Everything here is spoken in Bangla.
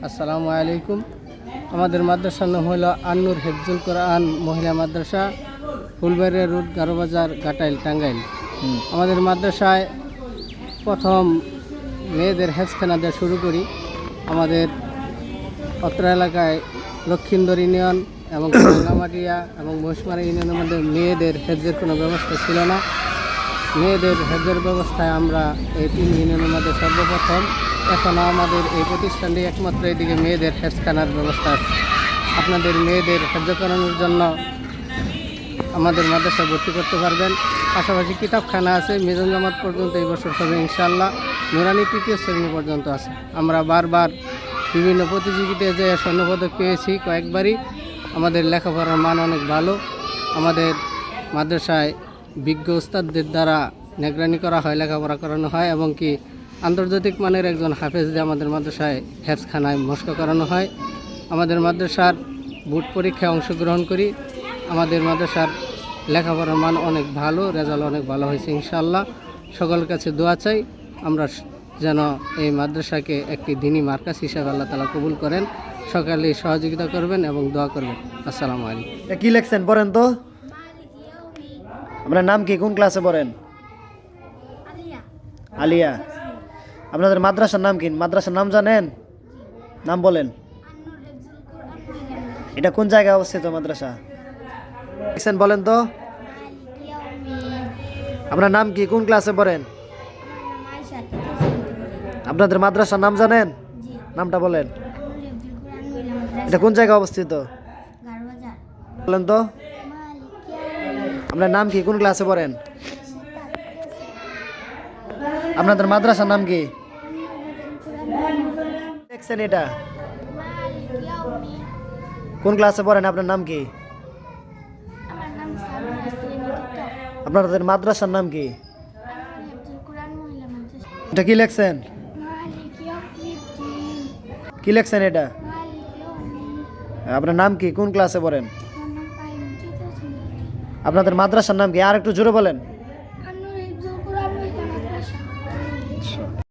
আসসালামু আলাইকুম। আমাদের মাদ্রাসার নাম হলো আন্নুর হেফজুল কোরআন মহিলা মাদ্রাসা, ফুলবাড়িয়া রোড, গারোবাজার, ঘাটাইল, টাঙ্গাইল। আমাদের মাদ্রাসায় প্রথম মেয়েদের হেফজখানা দিয়ে শুরু করি। আমাদের অত্র এলাকায় লক্ষিন্দর ইউনিয়ন এবং রাঙ্গামাটিয়া এবং মহিষমারা ইউনিয়নের মধ্যে মেয়েদের হেফজের কোনো ব্যবস্থা ছিল না। মেয়েদের হেফজের ব্যবস্থায় আমরা এই 3 ইউনিয়নের মধ্যে সর্বপ্রথম। এখনও আমাদের এই প্রতিষ্ঠানটি একমাত্র এদিকে মেয়েদের হেফজখানার ব্যবস্থা আছে। আপনাদের মেয়েদের হেফজ করানোর জন্য আমাদের মাদ্রাসায় ভর্তি করতে পারবেন। পাশাপাশি কিতাবখানা আছে, মিজান জামাত পর্যন্ত এই বছর হবে ইনশাআল্লাহ। নুরানি 3য় শ্রেণী পর্যন্ত আছে। আমরা বারবার বিভিন্ন প্রতিযোগিতায় যে স্বর্ণপদক পেয়েছি কয়েকবারই। আমাদের লেখাপড়ার মান অনেক ভালো। আমাদের মাদ্রাসায় বিজ্ঞ উস্তাদদের দ্বারা নিগরানি করা হয়, লেখাপড়া করানো হয় এবং কি আন্তর্জাতিক মানের একজন হাফেজ দিয়ে আমাদের মাদ্রাসায় হেফজখানায় মস্ক করানো হয়। আমাদের মাদ্রাসার বোর্ড পরীক্ষায় অংশগ্রহণ করি। আমাদের মাদ্রাসার লেখাপড়ার মান অনেক ভালো, রেজাল্ট অনেক ভালো হয়েছে ইনশাআল্লাহ। সকলের কাছে দোয়া চাই আমরা যেন এই মাদ্রাসাকে একটি দ্বীনি মার্কাজ হিসাবে আল্লাহ তাআলা কবুল করেন। সকালে সহযোগিতা করবেন এবং দোয়া করবেন। আসসালামু আলাইকুম। কি লেখছেন পড়েন তো। আপনার নাম কি, কোন ক্লাসে পড়েন? আলিয়া। আপনাদের মাদ্রাসার নাম কি? মাদ্রাসার নাম জানেন? নাম বলেন। এটা কোন জায়গায় অবস্থিত মাদ্রাসা? লিখছেন বলেন তো। আপনার নাম কি, কোন ক্লাসে পড়েন? আপনাদের মাদ্রাসার নাম জানেন? নামটা বলেন। এটা কোন জায়গায় অবস্থিত বলেন তো। আপনার নাম কি, কোন ক্লাসে পড়েন? আপনাদের মাদ্রাসার নাম কি দেখছেন? এটা কোন ক্লাসে পড়েন? আপনার নাম কি? আপনাদের মাদ্রাসার নাম কি? এটা কি লেখছেন? কি লেখছেন এটা? আপনার নাম কি, কোন ক্লাসে পড়েন? আপনাদের মাদ্রাসার নাম কি? আর একটু জোরে বলেন।